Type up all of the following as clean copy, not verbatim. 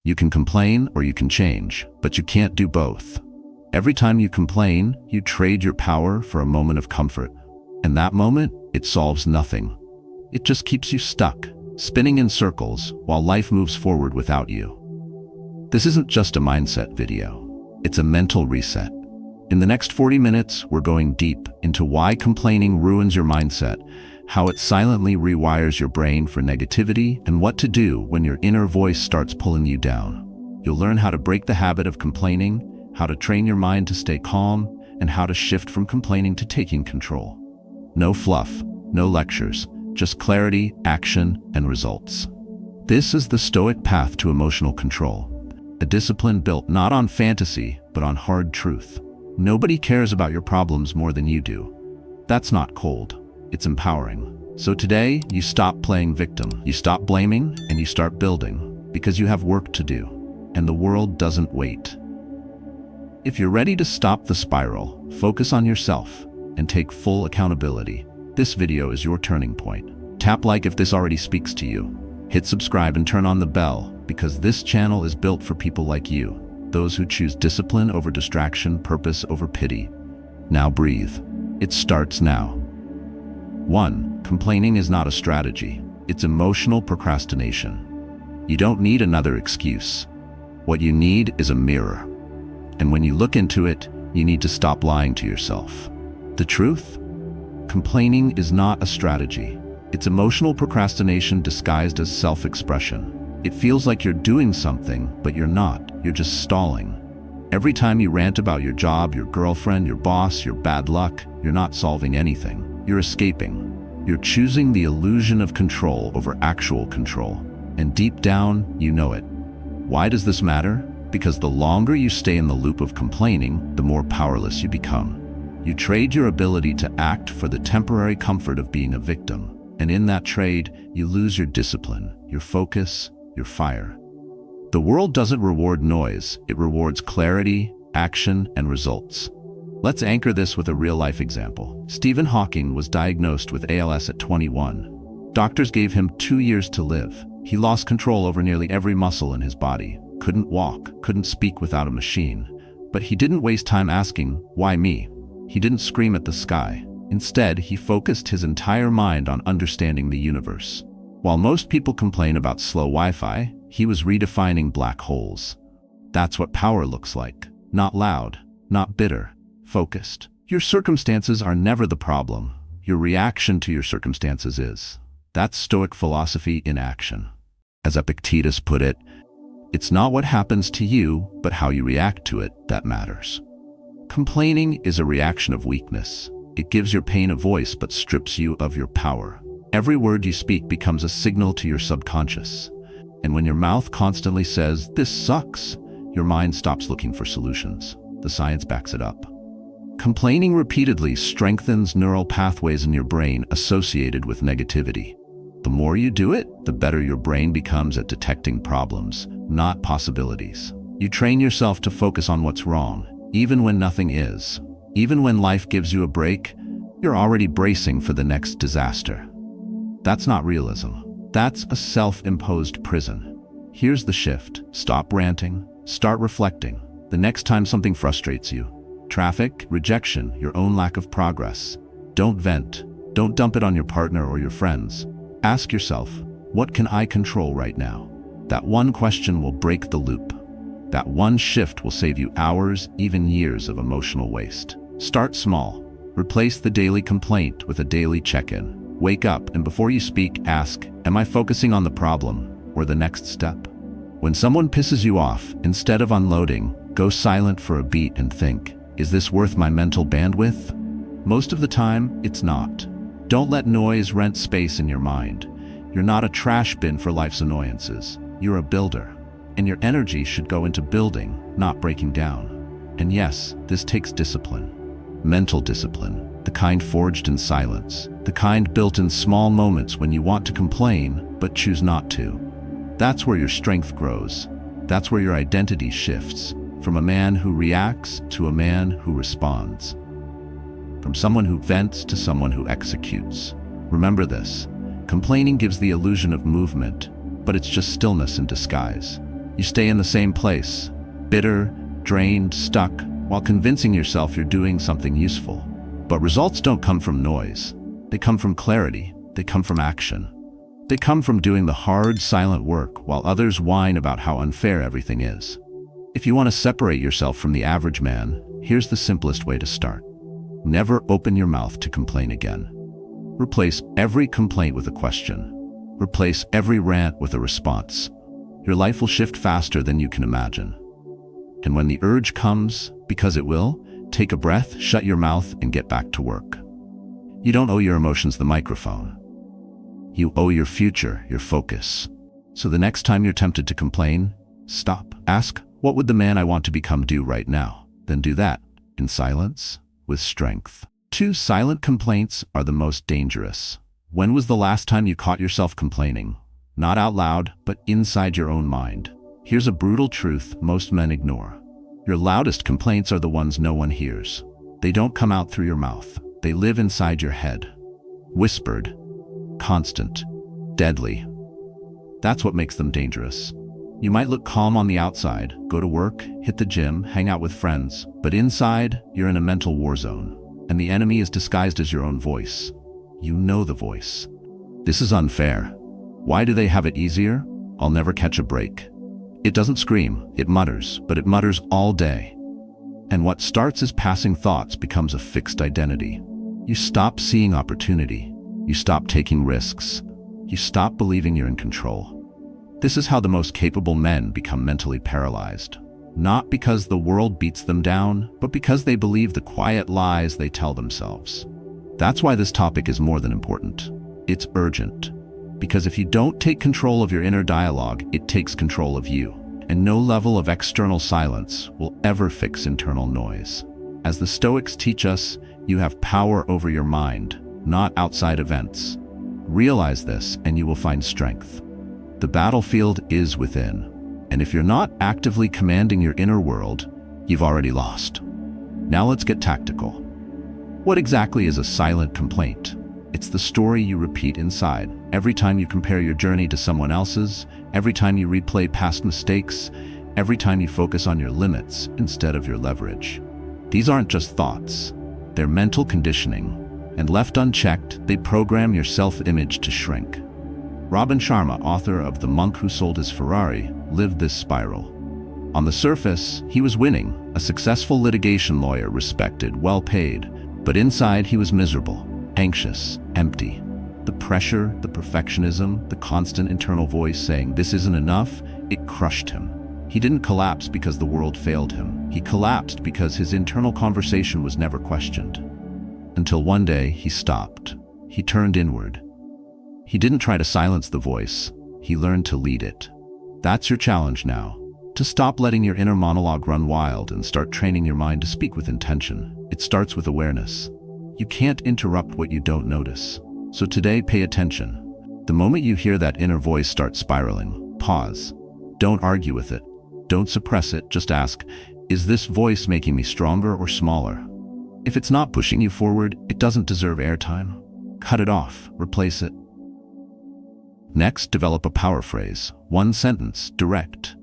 You can complain or you can change, but you can't do both. Every time you complain, you trade your power for a moment of comfort. And that moment, it solves nothing. It just keeps you stuck, spinning in circles while life moves forward without you. This isn't just a mindset video. It's a mental reset. In the next 40 minutes, we're going deep into why complaining ruins your mindset, how it silently rewires your brain for negativity, and what to do when your inner voice starts pulling you down. You'll learn how to break the habit of complaining, how to train your mind to stay calm, and how to shift from complaining to taking control. No fluff, no lectures, just clarity, action, and results. This is the Stoic path to emotional control, a discipline built not on fantasy, but on hard truth. Nobody cares about your problems more than you do. That's not cold, it's empowering. So today, you stop playing victim, you stop blaming, and you start building, because you have work to do, and the world doesn't wait. If you're ready to stop the spiral, focus on yourself, and take full accountability, this video is your turning point. Tap like if this already speaks to you. Hit subscribe and turn on the bell, because this channel is built for people like you, those who choose discipline over distraction, purpose over pity. Now breathe. It starts now. 1. Complaining is not a strategy. It's emotional procrastination. You don't need another excuse. What you need is a mirror. And when you look into it, you need to stop lying to yourself. The truth? Complaining is not a strategy. It's emotional procrastination disguised as self-expression. It feels like you're doing something, but you're not. You're just stalling. Every time you rant about your job, your girlfriend, your boss, your bad luck, you're not solving anything. You're escaping. You're choosing the illusion of control over actual control. And deep down, you know it. Why does this matter? Because the longer you stay in the loop of complaining, the more powerless you become. You trade your ability to act for the temporary comfort of being a victim. And in that trade, you lose your discipline, your focus, your fire. The world doesn't reward noise, it rewards clarity, action, and results. Let's anchor this with a real-life example. Stephen Hawking was diagnosed with ALS at 21. Doctors gave him 2 years to live. He lost control over nearly every muscle in his body, couldn't walk, couldn't speak without a machine. But he didn't waste time asking, "Why me?" He didn't scream at the sky. Instead, he focused his entire mind on understanding the universe. While most people complain about slow Wi-Fi, he was redefining black holes. That's what power looks like. Not loud, not bitter, focused. Your circumstances are never the problem. Your reaction to your circumstances is. That's Stoic philosophy in action. As Epictetus put it, it's not what happens to you, but how you react to it that matters. Complaining is a reaction of weakness. It gives your pain a voice but strips you of your power. Every word you speak becomes a signal to your subconscious. And when your mouth constantly says, "This sucks," your mind stops looking for solutions. The science backs it up. Complaining repeatedly strengthens neural pathways in your brain associated with negativity. The more you do it, the better your brain becomes at detecting problems, not possibilities. You train yourself to focus on what's wrong, even when nothing is. Even when life gives you a break, you're already bracing for the next disaster. That's not realism. That's a self-imposed prison. Here's the shift. Stop ranting. Start reflecting. The next time something frustrates you, traffic, rejection, your own lack of progress, don't vent. Don't dump it on your partner or your friends. Ask yourself, what can I control right now? That one question will break the loop. That one shift will save you hours, even years of emotional waste. Start small. Replace the daily complaint with a daily check-in. Wake up and before you speak, ask, am I focusing on the problem or the next step? When someone pisses you off, instead of unloading, go silent for a beat and think, is this worth my mental bandwidth? Most of the time, it's not. Don't let noise rent space in your mind. You're not a trash bin for life's annoyances. You're a builder. And your energy should go into building, not breaking down. And yes, this takes discipline. Mental discipline. The kind forged in silence. The kind built in small moments when you want to complain, but choose not to. That's where your strength grows. That's where your identity shifts. From a man who reacts to a man who responds. From someone who vents to someone who executes. Remember this. Complaining gives the illusion of movement, but it's just stillness in disguise. You stay in the same place, bitter, drained, stuck, while convincing yourself you're doing something useful. But results don't come from noise. They come from clarity. They come from action. They come from doing the hard, silent work while others whine about how unfair everything is. If you want to separate yourself from the average man, here's the simplest way to start. Never open your mouth to complain again. Replace every complaint with a question. Replace every rant with a response. Your life will shift faster than you can imagine. And when the urge comes, because it will, take a breath, shut your mouth, and get back to work. You don't owe your emotions the microphone. You owe your future, your focus. So the next time you're tempted to complain, stop. Ask, what would the man I want to become do right now? Then do that, in silence, with strength. 2 silent complaints are the most dangerous. When was the last time you caught yourself complaining? Not out loud, but inside your own mind. Here's a brutal truth most men ignore. Your loudest complaints are the ones no one hears. They don't come out through your mouth. They live inside your head. Whispered, constant, deadly. That's what makes them dangerous. You might look calm on the outside, go to work, hit the gym, hang out with friends, but inside, you're in a mental war zone, and the enemy is disguised as your own voice. You know the voice. This is unfair. Why do they have it easier? I'll never catch a break. It doesn't scream, it mutters, but it mutters all day. And what starts as passing thoughts becomes a fixed identity. You stop seeing opportunity. You stop taking risks. You stop believing you're in control. This is how the most capable men become mentally paralyzed. Not because the world beats them down, but because they believe the quiet lies they tell themselves. That's why this topic is more than important. It's urgent. Because if you don't take control of your inner dialogue, it takes control of you. And no level of external silence will ever fix internal noise. As the Stoics teach us, you have power over your mind, not outside events. Realize this and you will find strength. The battlefield is within. And if you're not actively commanding your inner world, you've already lost. Now let's get tactical. What exactly is a silent complaint? It's the story you repeat inside. Every time you compare your journey to someone else's, every time you replay past mistakes, every time you focus on your limits instead of your leverage. These aren't just thoughts. They're mental conditioning. And left unchecked, they program your self-image to shrink. Robin Sharma, author of The Monk Who Sold His Ferrari, lived this spiral. On the surface, he was winning, a successful litigation lawyer, respected, well-paid, but inside he was miserable, anxious, empty. The pressure, the perfectionism, the constant internal voice saying this isn't enough, it crushed him. He didn't collapse because the world failed him. He collapsed because his internal conversation was never questioned. Until one day, he stopped. He turned inward. He didn't try to silence the voice. He learned to lead it. That's your challenge now. To stop letting your inner monologue run wild and start training your mind to speak with intention. It starts with awareness. You can't interrupt what you don't notice. So today, pay attention. The moment you hear that inner voice start spiraling, pause. Don't argue with it. Don't suppress it. Just ask, is this voice making me stronger or smaller? If it's not pushing you forward, it doesn't deserve airtime. Cut it off. Replace it. Next, develop a power phrase. One sentence, direct.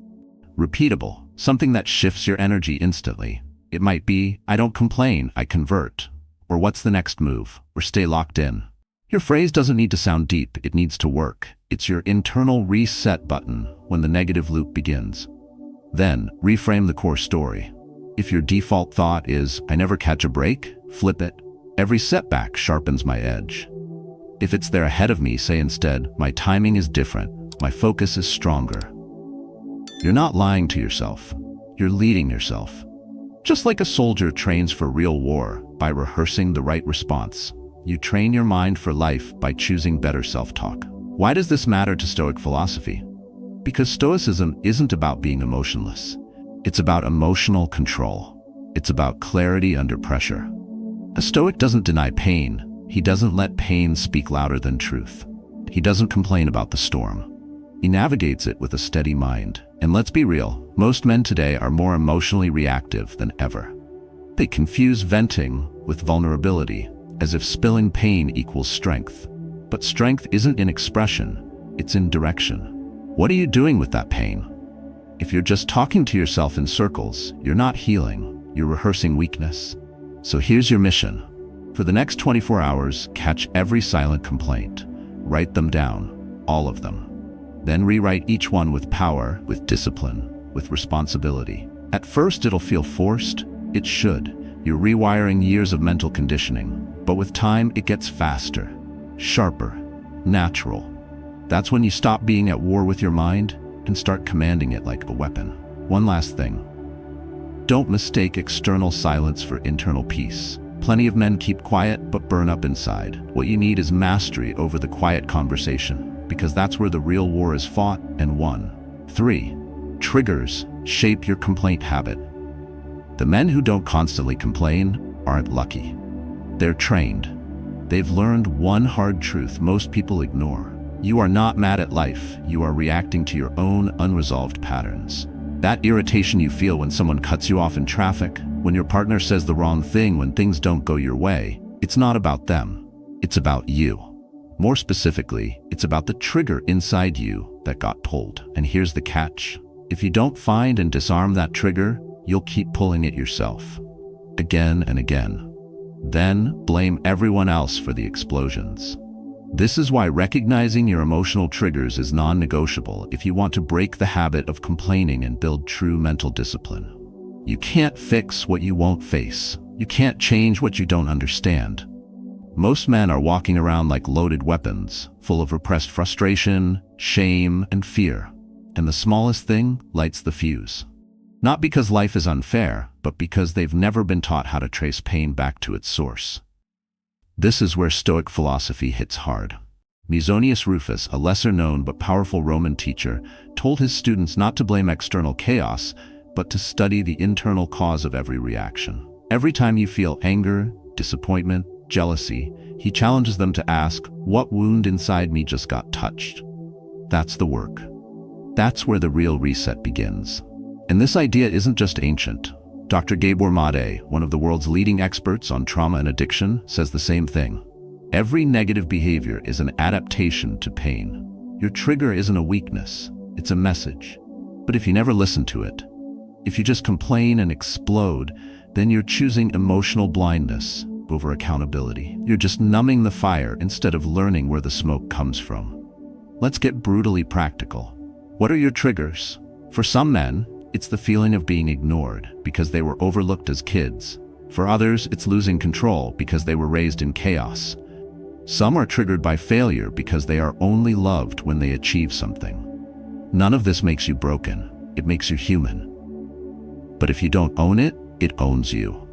Repeatable, something that shifts your energy instantly. It might be, I don't complain, I convert. Or what's the next move? Or stay locked in. Your phrase doesn't need to sound deep, it needs to work. It's your internal reset button when the negative loop begins. Then, reframe the core story. If your default thought is, I never catch a break, flip it. Every setback sharpens my edge. If it's there ahead of me, say instead, my timing is different, my focus is stronger. You're not lying to yourself. You're leading yourself. Just like a soldier trains for real war by rehearsing the right response, you train your mind for life by choosing better self-talk. Why does this matter to Stoic philosophy? Because Stoicism isn't about being emotionless. It's about emotional control. It's about clarity under pressure. A Stoic doesn't deny pain. He doesn't let pain speak louder than truth. He doesn't complain about the storm. He navigates it with a steady mind. And let's be real, most men today are more emotionally reactive than ever. They confuse venting with vulnerability, as if spilling pain equals strength. But strength isn't in expression, it's in direction. What are you doing with that pain? If you're just talking to yourself in circles, you're not healing, you're rehearsing weakness. So here's your mission. For the next 24 hours, catch every silent complaint. Write them down, all of them. Then rewrite each one with power, with discipline, with responsibility. At first it'll feel forced. It should. You're rewiring years of mental conditioning. But with time, it gets faster, sharper, natural. That's when you stop being at war with your mind and start commanding it like a weapon. One last thing. Don't mistake external silence for internal peace. Plenty of men keep quiet but burn up inside. What you need is mastery over the quiet conversation, because that's where the real war is fought and won. 3. Triggers shape your complaint habit. The men who don't constantly complain aren't lucky. They're trained. They've learned one hard truth most people ignore. You are not mad at life. You are reacting to your own unresolved patterns. That irritation you feel when someone cuts you off in traffic, when your partner says the wrong thing, when things don't go your way, it's not about them. It's about you. More specifically, it's about the trigger inside you that got pulled. And here's the catch. If you don't find and disarm that trigger, you'll keep pulling it yourself. Again and again. Then blame everyone else for the explosions. This is why recognizing your emotional triggers is non-negotiable if you want to break the habit of complaining and build true mental discipline. You can't fix what you won't face. You can't change what you don't understand. Most men are walking around like loaded weapons, full of repressed frustration, shame, and fear. And the smallest thing lights the fuse. Not because life is unfair, but because they've never been taught how to trace pain back to its source. This is where Stoic philosophy hits hard. Musonius Rufus, a lesser-known but powerful Roman teacher, told his students not to blame external chaos, but to study the internal cause of every reaction. Every time you feel anger, disappointment, jealousy, he challenges them to ask, what wound inside me just got touched? That's the work. That's where the real reset begins. And this idea isn't just ancient. Dr. Gabor Mate, one of the world's leading experts on trauma and addiction, says the same thing. Every negative behavior is an adaptation to pain. Your trigger isn't a weakness, it's a message. But if you never listen to it, if you just complain and explode, then you're choosing emotional blindness over accountability. You're just numbing the fire instead of learning where the smoke comes from. Let's get brutally practical. What are your triggers? For some men, it's the feeling of being ignored because they were overlooked as kids. For others, it's losing control because they were raised in chaos. Some are triggered by failure because they are only loved when they achieve something. None of this makes you broken. It makes you human. But if you don't own it, it owns you.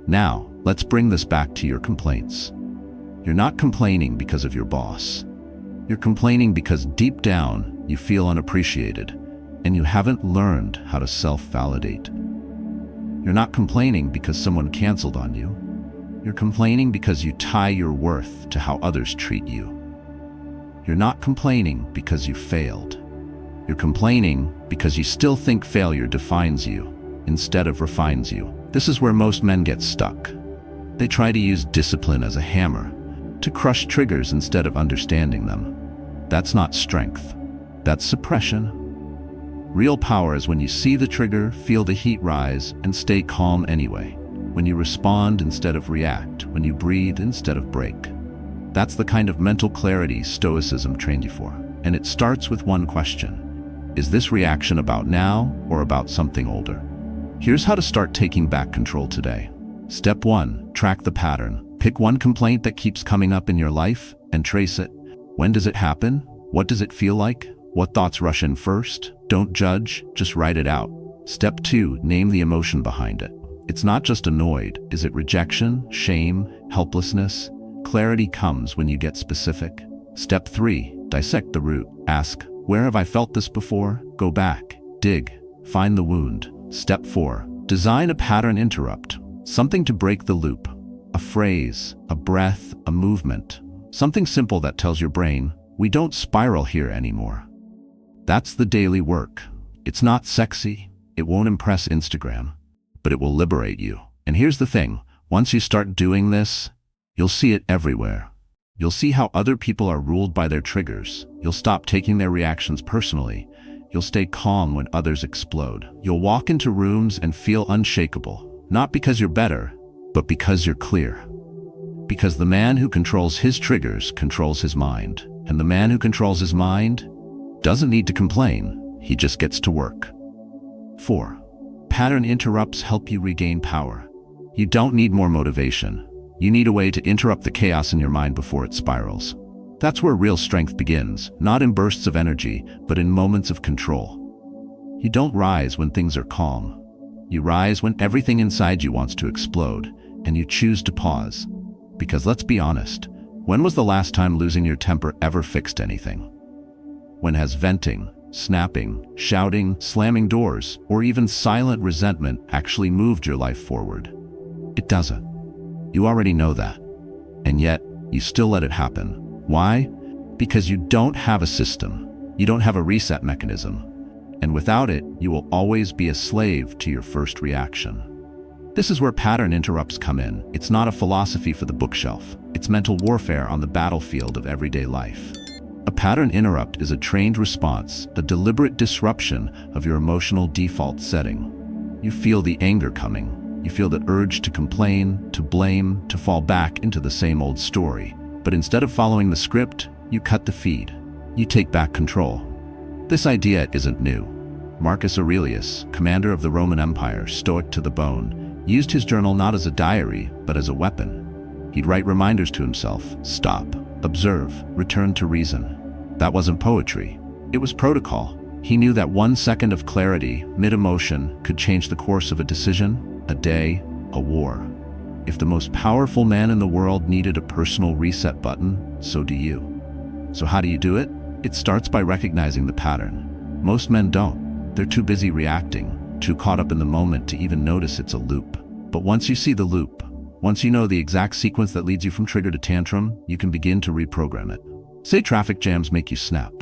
Now, let's bring this back to your complaints. You're not complaining because of your boss. You're complaining because deep down, you feel unappreciated. And you haven't learned how to self-validate. You're not complaining because someone canceled on you. You're complaining because you tie your worth to how others treat you. You're not complaining because you failed. You're complaining because you still think failure defines you instead of refines you. This is where most men get stuck. They try to use discipline as a hammer to crush triggers instead of understanding them. That's not strength. That's suppression. Real power is when you see the trigger, feel the heat rise, and stay calm anyway. When you respond instead of react, when you breathe instead of break. That's the kind of mental clarity Stoicism trained you for. And it starts with one question. Is this reaction about now or about something older? Here's how to start taking back control today. Step 1, track the pattern. Pick one complaint that keeps coming up in your life and trace it. When does it happen? What does it feel like? What thoughts rush in first? Don't judge, just write it out. Step 2, name the emotion behind it. It's not just annoyed. Is it rejection, shame, helplessness? Clarity comes when you get specific. Step 3, dissect the root. Ask, where have I felt this before? Go back, dig, find the wound. Step 4, design a pattern interrupt. Something to break the loop. A phrase, a breath, a movement. Something simple that tells your brain, we don't spiral here anymore. That's the daily work. It's not sexy. It won't impress Instagram, but it will liberate you. And here's the thing. Once you start doing this, you'll see it everywhere. You'll see how other people are ruled by their triggers. You'll stop taking their reactions personally. You'll stay calm when others explode. You'll walk into rooms and feel unshakable, not because you're better, but because you're clear. Because the man who controls his triggers controls his mind, and the man who controls his mind doesn't need to complain, he just gets to work. 4. Pattern interrupts help you regain power. You don't need more motivation. You need a way to interrupt the chaos in your mind before it spirals. That's where real strength begins, not in bursts of energy, but in moments of control. You don't rise when things are calm. You rise when everything inside you wants to explode, and you choose to pause. Because let's be honest, when was the last time losing your temper ever fixed anything? When has venting, snapping, shouting, slamming doors, or even silent resentment actually moved your life forward? It doesn't. You already know that. And yet, you still let it happen. Why? Because you don't have a system. You don't have a reset mechanism. And without it, you will always be a slave to your first reaction. This is where pattern interrupts come in. It's not a philosophy for the bookshelf. It's mental warfare on the battlefield of everyday life. A pattern interrupt is a trained response, a deliberate disruption of your emotional default setting. You feel the anger coming. You feel the urge to complain, to blame, to fall back into the same old story. But instead of following the script, you cut the feed. You take back control. This idea isn't new. Marcus Aurelius, commander of the Roman Empire, Stoic to the bone, used his journal not as a diary, but as a weapon. He'd write reminders to himself: stop, observe, return to reason. That wasn't poetry. It was protocol. He knew that 1 second of clarity, mid-emotion, could change the course of a decision, a day, a war. If the most powerful man in the world needed a personal reset button, so do you. So how do you do it? It starts by recognizing the pattern. Most men don't. They're too busy reacting, too caught up in the moment to even notice it's a loop. But once you see the loop, once you know the exact sequence that leads you from trigger to tantrum, you can begin to reprogram it. Say traffic jams make you snap.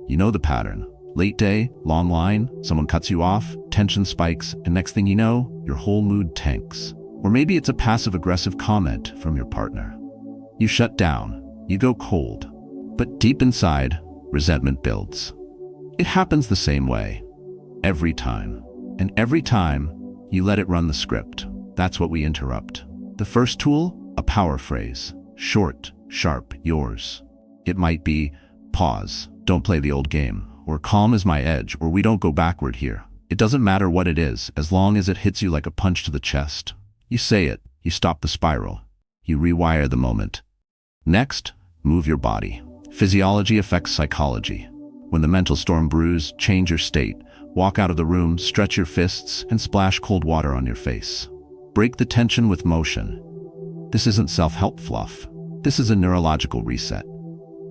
You know the pattern. Late day, long line, someone cuts you off, tension spikes, and next thing you know, your whole mood tanks. Or maybe it's a passive-aggressive comment from your partner. You shut down, you go cold. But deep inside, resentment builds. It happens the same way, every time. And every time, you let it run the script. That's what we interrupt. The first tool, a power phrase. Short, sharp, yours. It might be, pause, don't play the old game, or calm is my edge, or we don't go backward here. It doesn't matter what it is, as long as it hits you like a punch to the chest. You say it, you stop the spiral. You rewire the moment. Next, move your body. Physiology affects psychology. When the mental storm brews, change your state. Walk out of the room, stretch your fists, and splash cold water on your face. Break the tension with motion. This isn't self-help fluff. This is a neurological reset.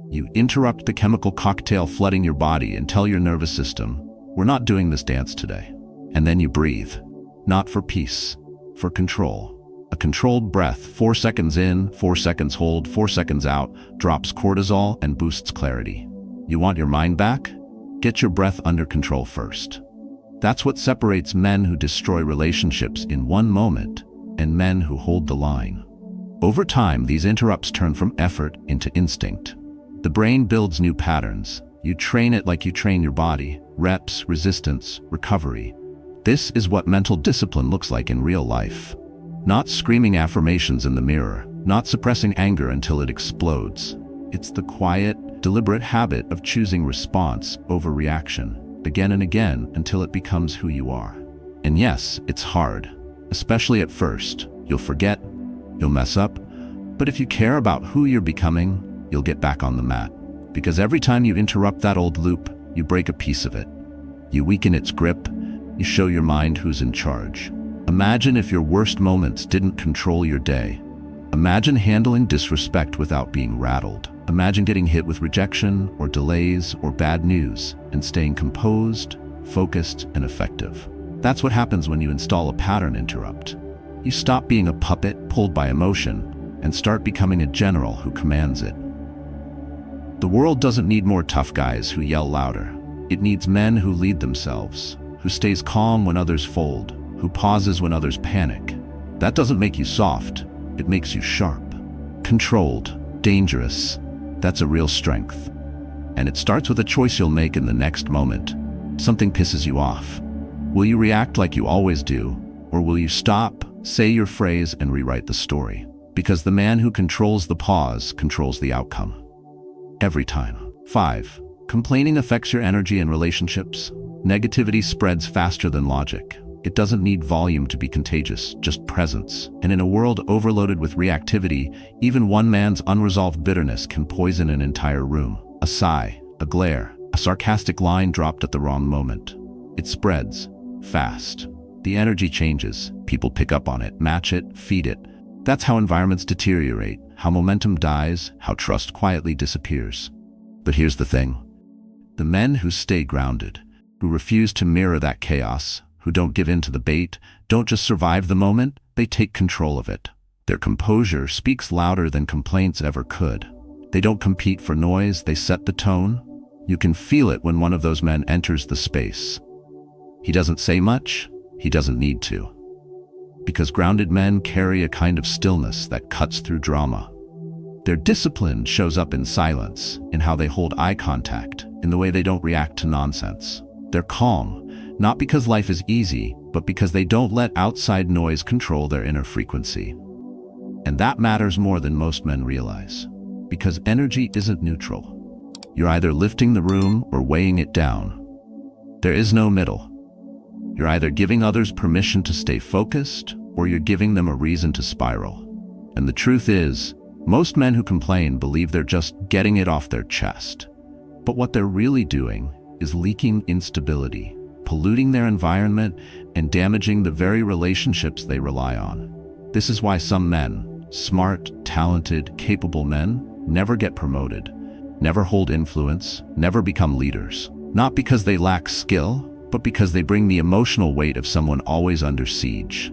You interrupt the chemical cocktail flooding your body and tell your nervous system, we're not doing this dance today. And then you breathe. Not for peace, for control. A controlled breath, 4 seconds in, 4 seconds hold, 4 seconds out, drops cortisol and boosts clarity. You want your mind back? Get your breath under control first. That's what separates men who destroy relationships in one moment and men who hold the line. Over time, these interrupts turn from effort into instinct. The brain builds new patterns. You train it like you train your body. Reps, resistance, recovery. This is what mental discipline looks like in real life. Not screaming affirmations in the mirror, not suppressing anger until it explodes. It's the quiet, deliberate habit of choosing response over reaction, again and again until it becomes who you are. And yes, it's hard, especially at first. You'll forget, you'll mess up, but if you care about who you're becoming, you'll get back on the mat. Because every time you interrupt that old loop, you break a piece of it. You weaken its grip, you show your mind who's in charge. Imagine if your worst moments didn't control your day. Imagine handling disrespect without being rattled. Imagine getting hit with rejection or delays or bad news and staying composed, focused, and effective. That's what happens when you install a pattern interrupt. You stop being a puppet pulled by emotion and start becoming a general who commands it. The world doesn't need more tough guys who yell louder. It needs men who lead themselves, who stays calm when others fold, who pauses when others panic. That doesn't make you soft, it makes you sharp. Controlled, dangerous, that's a real strength. And it starts with a choice you'll make in the next moment. Something pisses you off. Will you react like you always do, or will you stop, say your phrase, and rewrite the story? Because the man who controls the pause controls the outcome. Every time. 5. Complaining affects your energy and relationships. Negativity spreads faster than logic. It doesn't need volume to be contagious, just presence. And in a world overloaded with reactivity, even one man's unresolved bitterness can poison an entire room. A sigh, a glare, a sarcastic line dropped at the wrong moment. It spreads fast. The energy changes. People pick up on it, match it, feed it. That's how environments deteriorate, how momentum dies, how trust quietly disappears. But here's the thing. The men who stay grounded, who refuse to mirror that chaos, who don't give in to the bait, don't just survive the moment, they take control of it. Their composure speaks louder than complaints ever could. They don't compete for noise, they set the tone. You can feel it when one of those men enters the space. He doesn't say much, he doesn't need to. Because grounded men carry a kind of stillness that cuts through drama. Their discipline shows up in silence, in how they hold eye contact, in the way they don't react to nonsense. They're calm, not because life is easy, but because they don't let outside noise control their inner frequency. And that matters more than most men realize, because energy isn't neutral. You're either lifting the room or weighing it down. There is no middle. You're either giving others permission to stay focused, or you're giving them a reason to spiral. And the truth is, most men who complain believe they're just getting it off their chest. But what they're really doing is leaking instability, polluting their environment, and damaging the very relationships they rely on. This is why some men, smart, talented, capable men, never get promoted, never hold influence, never become leaders. Not because they lack skill, but because they bring the emotional weight of someone always under siege.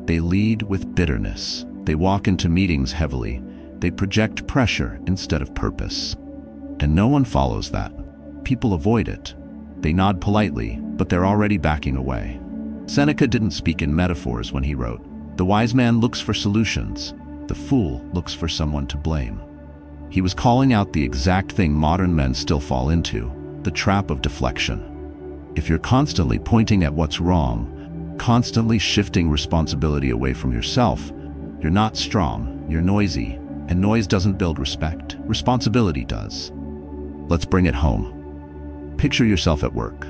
They lead with bitterness. They walk into meetings heavily. They project pressure instead of purpose. And no one follows that. People avoid it. They nod politely, but they're already backing away. Seneca didn't speak in metaphors when he wrote, "The wise man looks for solutions. The fool looks for someone to blame." He was calling out the exact thing modern men still fall into, the trap of deflection. If you're constantly pointing at what's wrong, constantly shifting responsibility away from yourself, you're not strong, you're noisy, and noise doesn't build respect. Responsibility does. Let's bring it home. Picture yourself at work.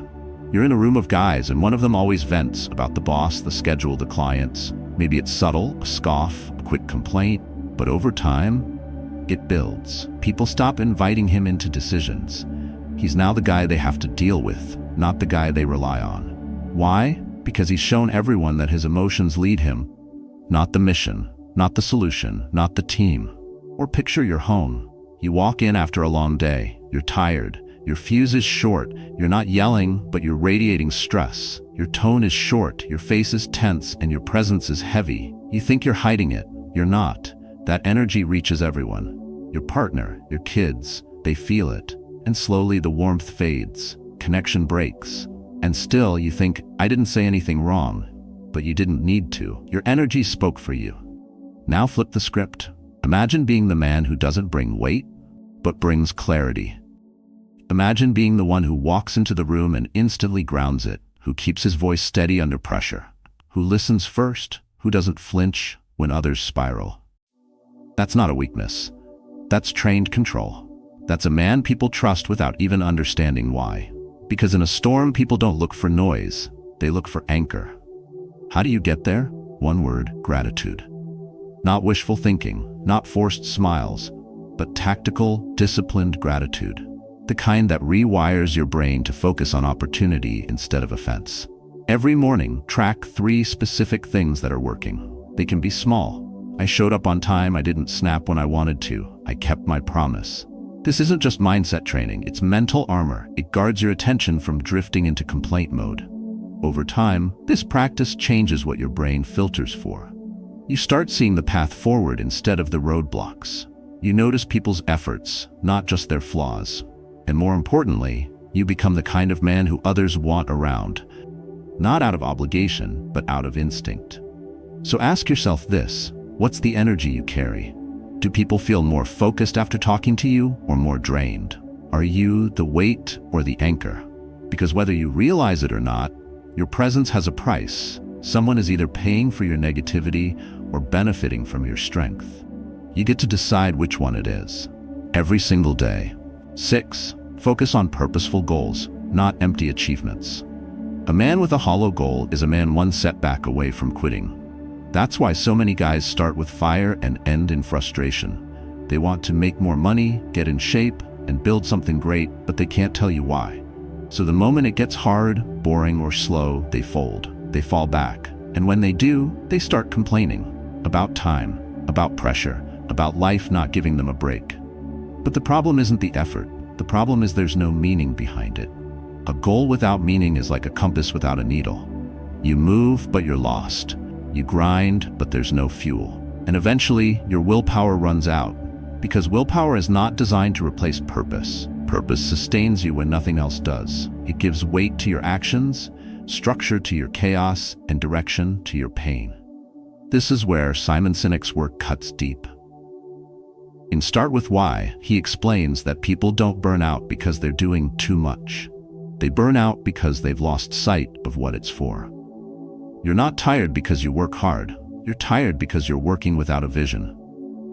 You're in a room of guys and one of them always vents about the boss, the schedule, the clients. Maybe it's subtle, a scoff, a quick complaint, but over time, it builds. People stop inviting him into decisions. He's now the guy they have to deal with, not the guy they rely on. Why? Because he's shown everyone that his emotions lead him, not the mission, not the solution, not the team. Or picture your home. You walk in after a long day. You're tired. Your fuse is short. You're not yelling, but you're radiating stress. Your tone is short. Your face is tense, and your presence is heavy. You think you're hiding it. You're not. That energy reaches everyone. Your partner, your kids, they feel it. And slowly the warmth fades. Connection breaks. And still you think, I didn't say anything wrong. But you didn't need to. Your energy spoke for you. Now flip the script. Imagine being the man who doesn't bring weight, but brings clarity. Imagine being the one who walks into the room and instantly grounds it, who keeps his voice steady under pressure, who listens first, who doesn't flinch when others spiral. That's not a weakness. That's trained control. That's a man people trust without even understanding why. Because in a storm, people don't look for noise, they look for anchor. How do you get there? One word: gratitude. Not wishful thinking, not forced smiles, but tactical, disciplined gratitude. The kind that rewires your brain to focus on opportunity instead of offense. Every morning, track 3 specific things that are working. They can be small. I showed up on time, I didn't snap when I wanted to, I kept my promise. This isn't just mindset training, it's mental armor. It guards your attention from drifting into complaint mode. Over time, this practice changes what your brain filters for. You start seeing the path forward instead of the roadblocks. You notice people's efforts, not just their flaws. And more importantly, you become the kind of man who others want around, not out of obligation, but out of instinct. So ask yourself this: what's the energy you carry? Do people feel more focused after talking to you or more drained? Are you the weight or the anchor? Because whether you realize it or not, your presence has a price. Someone is either paying for your negativity or benefiting from your strength. You get to decide which one it is. Every single day. 6. Focus on purposeful goals, not empty achievements. A man with a hollow goal is a man one setback away from quitting. That's why so many guys start with fire and end in frustration. They want to make more money, get in shape, and build something great, but they can't tell you why. So the moment it gets hard, boring, or slow, they fold. They fall back. And when they do, they start complaining about time, about pressure, about life not giving them a break. But the problem isn't the effort. The problem is there's no meaning behind it. A goal without meaning is like a compass without a needle. You move, but you're lost. You grind, but there's no fuel. And eventually, your willpower runs out. Because willpower is not designed to replace purpose. Purpose sustains you when nothing else does. It gives weight to your actions, structure to your chaos, and direction to your pain. This is where Simon Sinek's work cuts deep. In Start With Why, he explains that people don't burn out because they're doing too much. They burn out because they've lost sight of what it's for. You're not tired because you work hard. You're tired because you're working without a vision.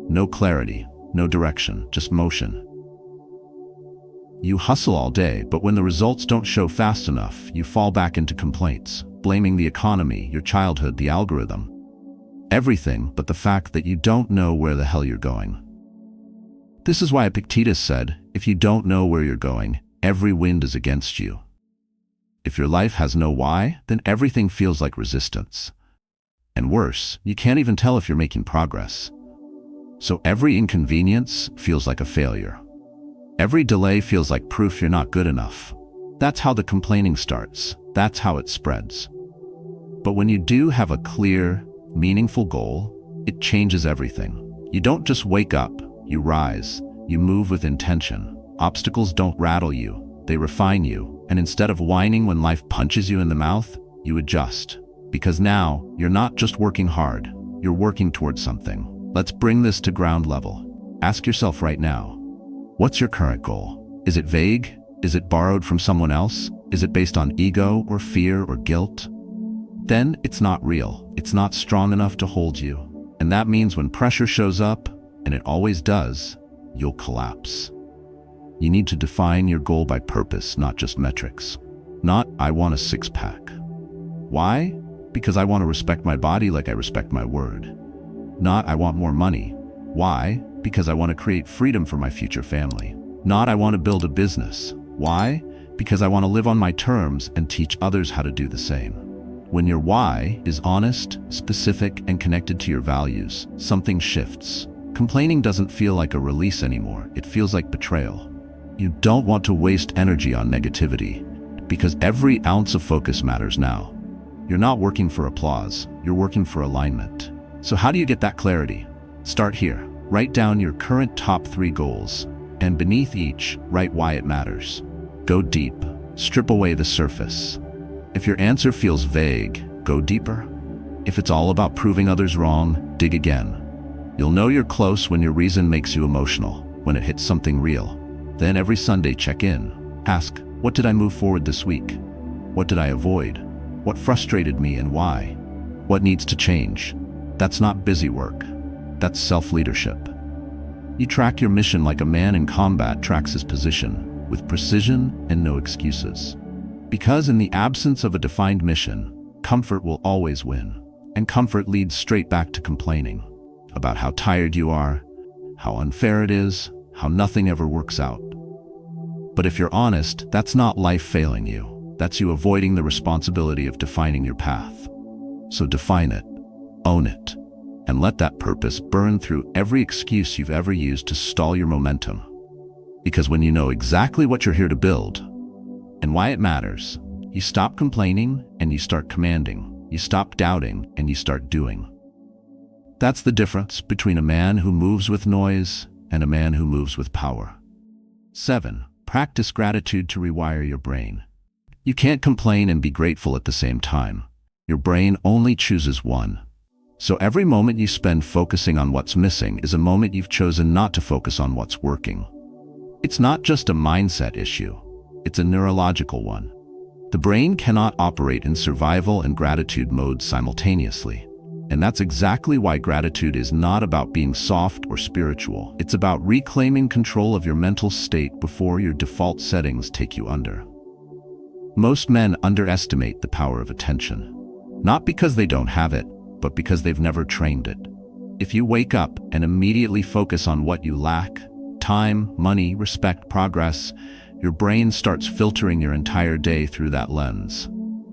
No clarity, no direction, just motion. You hustle all day, but when the results don't show fast enough, you fall back into complaints, blaming the economy, your childhood, the algorithm. Everything but the fact that you don't know where the hell you're going. This is why Epictetus said, if you don't know where you're going, every wind is against you. If your life has no why, then everything feels like resistance. And worse, you can't even tell if you're making progress. So every inconvenience feels like a failure. Every delay feels like proof you're not good enough. That's how the complaining starts. That's how it spreads. But when you do have a clear, meaningful goal, it changes everything. You don't just wake up, you rise. You move with intention. Obstacles don't rattle you, they refine you. And instead of whining when life punches you in the mouth, you adjust. Because now, you're not just working hard, you're working towards something. Let's bring this to ground level. Ask yourself right now, what's your current goal? Is it vague? Is it borrowed from someone else? Is it based on ego or fear or guilt? Then it's not real. It's not strong enough to hold you. And that means when pressure shows up, and it always does, you'll collapse. You need to define your goal by purpose, not just metrics. Not, I want a six-pack. Why? Because I want to respect my body like I respect my word. Not, I want more money. Why? Because I want to create freedom for my future family. Not, I want to build a business. Why? Because I want to live on my terms and teach others how to do the same. When your why is honest, specific, and connected to your values, something shifts. Complaining doesn't feel like a release anymore. It feels like betrayal. You don't want to waste energy on negativity, because every ounce of focus matters now. You're not working for applause, you're working for alignment. So how do you get that clarity? Start here. Write down your current top 3 goals, and beneath each, write why it matters. Go deep. Strip away the surface. If your answer feels vague, go deeper. If it's all about proving others wrong, dig again. You'll know you're close when your reason makes you emotional, when it hits something real. Then every Sunday, check in. Ask, what did I move forward this week? What did I avoid? What frustrated me and why? What needs to change? That's not busy work. That's self-leadership. You track your mission like a man in combat tracks his position, with precision and no excuses. Because in the absence of a defined mission, comfort will always win. And comfort leads straight back to complaining about how tired you are, how unfair it is, how nothing ever works out. But if you're honest, that's not life failing you. That's you avoiding the responsibility of defining your path. So define it, own it, and let that purpose burn through every excuse you've ever used to stall your momentum. Because when you know exactly what you're here to build and why it matters, you stop complaining and you start commanding. You stop doubting and you start doing. That's the difference between a man who moves with noise and a man who moves with power. 7. Practice gratitude to rewire your brain. You can't complain and be grateful at the same time. Your brain only chooses one. So every moment you spend focusing on what's missing is a moment you've chosen not to focus on what's working. It's not just a mindset issue. It's a neurological one. The brain cannot operate in survival and gratitude modes simultaneously. And that's exactly why gratitude is not about being soft or spiritual. It's about reclaiming control of your mental state before your default settings take you under. Most men underestimate the power of attention. Not because they don't have it, but because they've never trained it. If you wake up and immediately focus on what you lack, time, money, respect, progress, your brain starts filtering your entire day through that lens.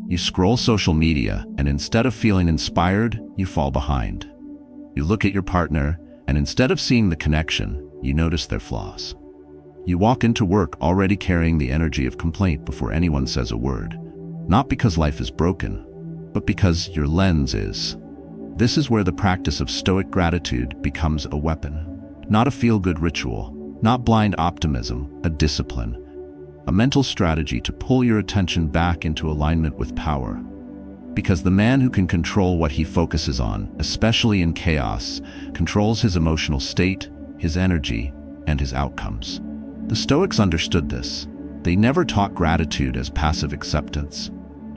You scroll social media, and instead of feeling inspired, you fall behind. You look at your partner, and instead of seeing the connection, you notice their flaws. You walk into work already carrying the energy of complaint before anyone says a word. Not because life is broken, but because your lens is. This is where the practice of Stoic gratitude becomes a weapon. Not a feel-good ritual, not blind optimism, a discipline. A mental strategy to pull your attention back into alignment with power. Because the man who can control what he focuses on, especially in chaos, controls his emotional state, his energy, and his outcomes. The Stoics understood this. They never taught gratitude as passive acceptance.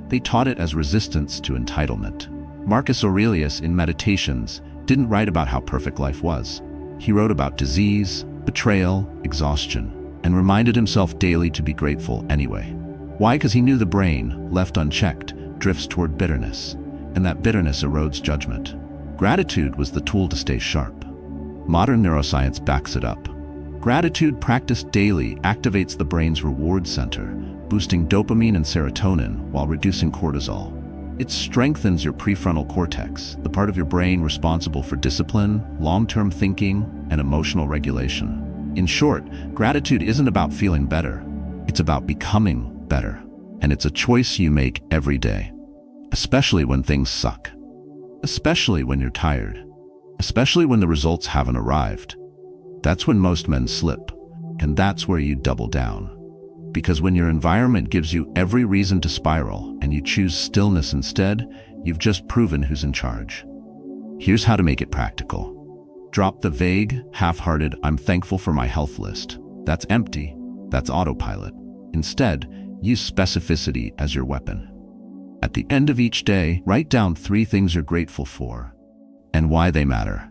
They taught it as resistance to entitlement. Marcus Aurelius, in Meditations, didn't write about how perfect life was. He wrote about disease, betrayal, exhaustion, and reminded himself daily to be grateful anyway. Why? Because he knew the brain, left unchecked, drifts toward bitterness, and that bitterness erodes judgment. Gratitude was the tool to stay sharp. Modern neuroscience backs it up. Gratitude practiced daily activates the brain's reward center, boosting dopamine and serotonin while reducing cortisol. It strengthens your prefrontal cortex, the part of your brain responsible for discipline, long-term thinking, and emotional regulation. In short, gratitude isn't about feeling better. It's about becoming better. And it's a choice you make every day. Especially when things suck. Especially when you're tired. Especially when the results haven't arrived. That's when most men slip. And that's where you double down. Because when your environment gives you every reason to spiral and you choose stillness instead, you've just proven who's in charge. Here's how to make it practical. Drop the vague, half-hearted, "I'm thankful for my health" list. That's empty. That's autopilot. Instead, use specificity as your weapon. At the end of each day, write down 3 things you're grateful for and why they matter.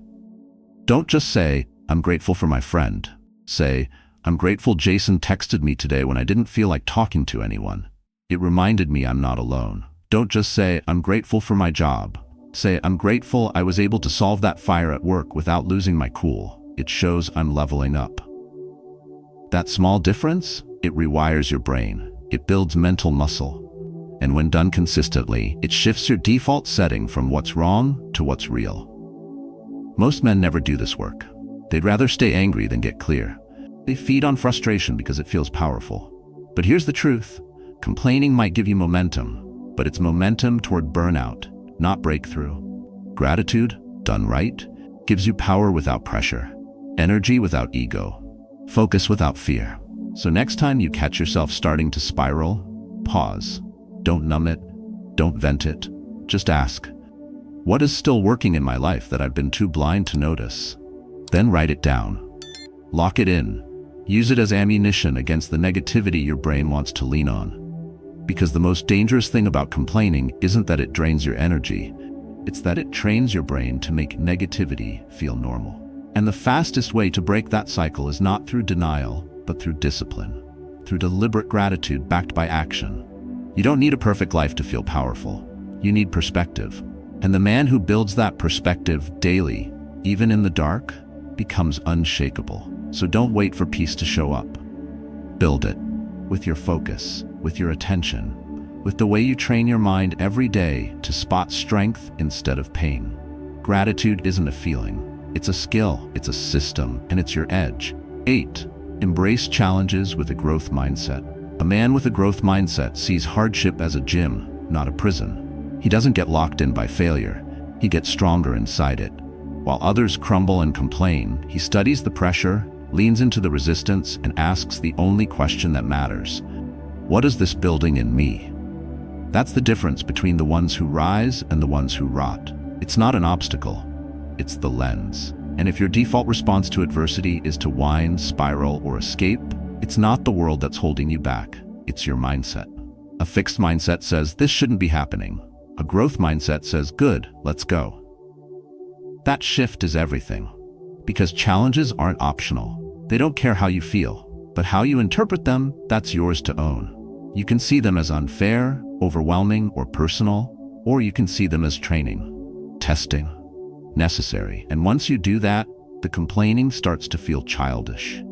Don't just say, "I'm grateful for my friend." Say, "I'm grateful Jason texted me today when I didn't feel like talking to anyone. It reminded me I'm not alone." Don't just say, "I'm grateful for my job." Say, "I'm grateful I was able to solve that fire at work without losing my cool. It shows I'm leveling up." That small difference, it rewires your brain. It builds mental muscle. And when done consistently, it shifts your default setting from what's wrong to what's real. Most men never do this work. They'd rather stay angry than get clear. They feed on frustration because it feels powerful. But here's the truth. Complaining might give you momentum, but it's momentum toward burnout, not breakthrough. Gratitude, done right, gives you power without pressure, energy without ego, focus without fear. So next time you catch yourself starting to spiral, pause. Don't numb it, don't vent it. Just ask, what is still working in my life that I've been too blind to notice? Then write it down. Lock it in. Use it as ammunition against the negativity your brain wants to lean on. Because the most dangerous thing about complaining isn't that it drains your energy, it's that it trains your brain to make negativity feel normal. And the fastest way to break that cycle is not through denial, but through discipline, through deliberate gratitude backed by action. You don't need a perfect life to feel powerful. You need perspective. And the man who builds that perspective daily, even in the dark, becomes unshakable. So don't wait for peace to show up. Build it with your focus, with your attention, with the way you train your mind every day to spot strength instead of pain. Gratitude isn't a feeling, it's a skill, it's a system, and it's your edge. 8. Embrace challenges with a growth mindset. A man with a growth mindset sees hardship as a gym, not a prison. He doesn't get locked in by failure, he gets stronger inside it. While others crumble and complain, he studies the pressure, leans into the resistance, and asks the only question that matters. What is this building in me? That's the difference between the ones who rise and the ones who rot. It's not an obstacle, it's the lens. And if your default response to adversity is to whine, spiral, or escape, it's not the world that's holding you back, it's your mindset. A fixed mindset says, this shouldn't be happening. A growth mindset says, good, let's go. That shift is everything. Because challenges aren't optional. They don't care how you feel, but how you interpret them, that's yours to own. You can see them as unfair, overwhelming, or personal, or you can see them as training, testing, necessary. And once you do that, the complaining starts to feel childish.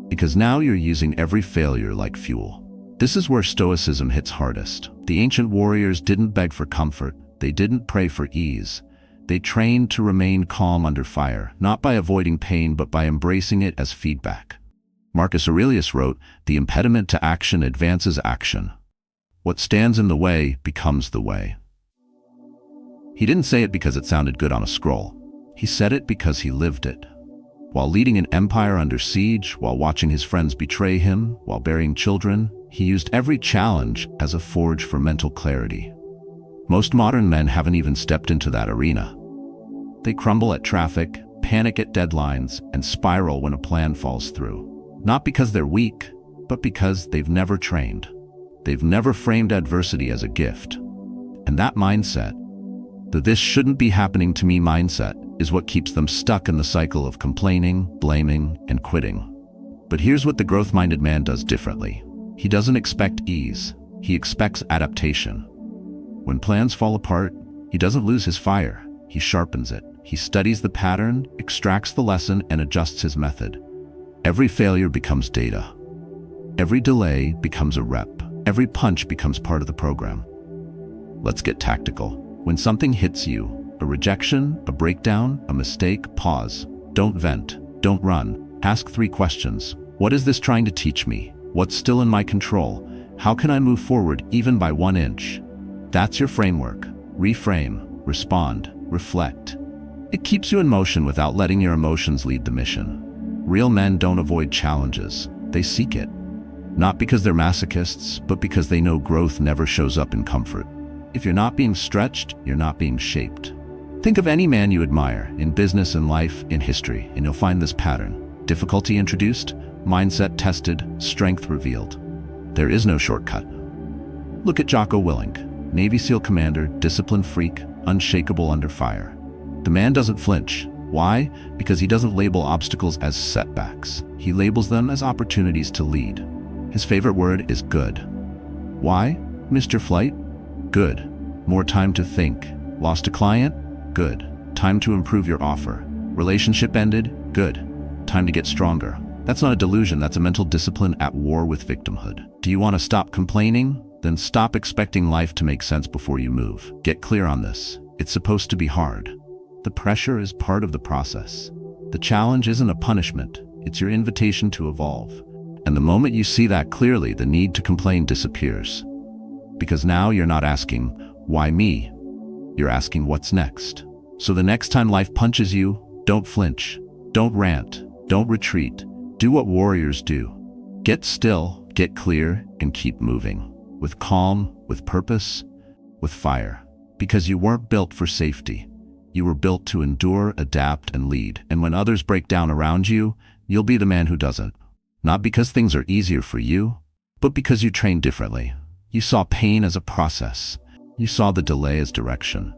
Because now you're using every failure like fuel. This is where Stoicism hits hardest. The ancient warriors didn't beg for comfort. They didn't pray for ease. They trained to remain calm under fire, not by avoiding pain, but by embracing it as feedback. Marcus Aurelius wrote, "The impediment to action advances action. What stands in the way becomes the way." He didn't say it because it sounded good on a scroll. He said it because he lived it. While leading an empire under siege, while watching his friends betray him, while burying children, he used every challenge as a forge for mental clarity. Most modern men haven't even stepped into that arena. They crumble at traffic, panic at deadlines, and spiral when a plan falls through. Not because they're weak, but because they've never trained. They've never framed adversity as a gift. And that mindset, the "this shouldn't be happening to me" mindset, is what keeps them stuck in the cycle of complaining, blaming, and quitting. But here's what the growth-minded man does differently. He doesn't expect ease. He expects adaptation. When plans fall apart, he doesn't lose his fire. He sharpens it. He studies the pattern, extracts the lesson, and adjusts his method. Every failure becomes data. Every delay becomes a rep. Every punch becomes part of the program. Let's get tactical. When something hits you, a rejection, a breakdown, a mistake, pause. Don't vent. Don't run. Ask 3 questions. What is this trying to teach me? What's still in my control? How can I move forward even by 1 inch? That's your framework. Reframe, respond, reflect. It keeps you in motion without letting your emotions lead the mission. Real men don't avoid challenges. They seek it. Not because they're masochists, but because they know growth never shows up in comfort. If you're not being stretched, you're not being shaped. Think of any man you admire, in business, in life, in history, and you'll find this pattern. Difficulty introduced, mindset tested, strength revealed. There is no shortcut. Look at Jocko Willink, Navy SEAL commander, discipline freak, unshakable under fire. The man doesn't flinch. Why? Because he doesn't label obstacles as setbacks. He labels them as opportunities to lead. His favorite word is good. Why? Missed your flight? Good. More time to think. Lost a client? Good. Time to improve your offer. Relationship ended? Good. Time to get stronger. That's not a delusion, that's a mental discipline at war with victimhood. Do you want to stop complaining? Then stop expecting life to make sense before you move. Get clear on this. It's supposed to be hard. The pressure is part of the process. The challenge isn't a punishment, it's your invitation to evolve. And the moment you see that clearly, the need to complain disappears. Because now you're not asking, why me? You're asking, what's next? So the next time life punches you, don't flinch, don't rant, don't retreat. Do what warriors do. Get still, get clear, and keep moving. With calm, with purpose, with fire. Because you weren't built for safety. You were built to endure, adapt, and lead. And when others break down around you, you'll be the man who doesn't. Not because things are easier for you, but because you trained differently. You saw pain as a process. You saw the delay as direction.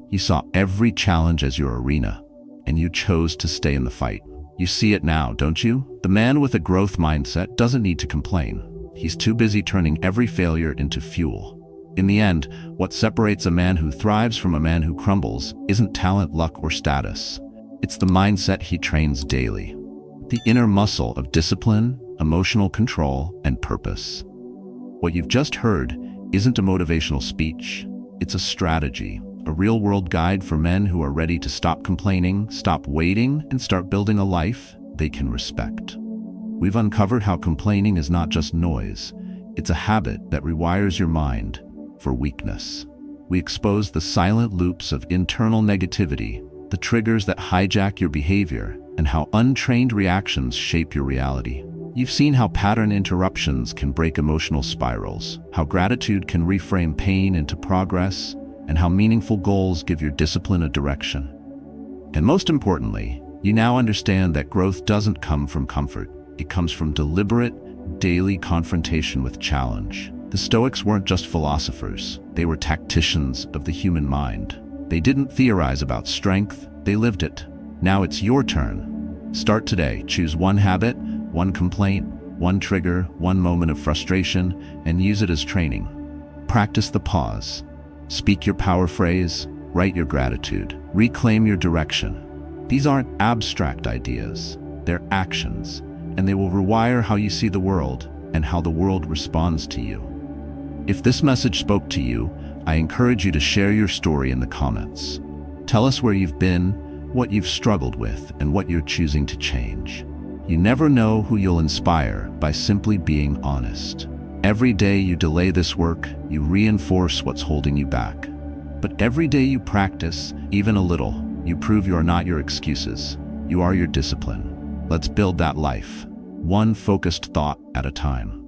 You saw every challenge as your arena, and you chose to stay in the fight. You see it now, don't you? The man with a growth mindset doesn't need to complain. He's too busy turning every failure into fuel. In the end, what separates a man who thrives from a man who crumbles isn't talent, luck, or status. It's the mindset he trains daily. The inner muscle of discipline, emotional control, and purpose. What you've just heard isn't a motivational speech. It's a strategy, a real-world guide for men who are ready to stop complaining, stop waiting, and start building a life they can respect. We've uncovered how complaining is not just noise. It's a habit that rewires your mind for weakness. We expose the silent loops of internal negativity, the triggers that hijack your behavior, and how untrained reactions shape your reality. You've seen how pattern interruptions can break emotional spirals, how gratitude can reframe pain into progress, and how meaningful goals give your discipline a direction. And most importantly, you now understand that growth doesn't come from comfort. It comes from deliberate, daily confrontation with challenge. The Stoics weren't just philosophers, they were tacticians of the human mind. They didn't theorize about strength, they lived it. Now it's your turn. Start today. Choose one habit, one complaint, one trigger, one moment of frustration, and use it as training. Practice the pause. Speak your power phrase, write your gratitude, reclaim your direction. These aren't abstract ideas, they're actions, and they will rewire how you see the world and how the world responds to you. If this message spoke to you, I encourage you to share your story in the comments. Tell us where you've been, what you've struggled with, and what you're choosing to change. You never know who you'll inspire by simply being honest. Every day you delay this work, you reinforce what's holding you back. But every day you practice, even a little, you prove you are not your excuses. You are your discipline. Let's build that life, one focused thought at a time.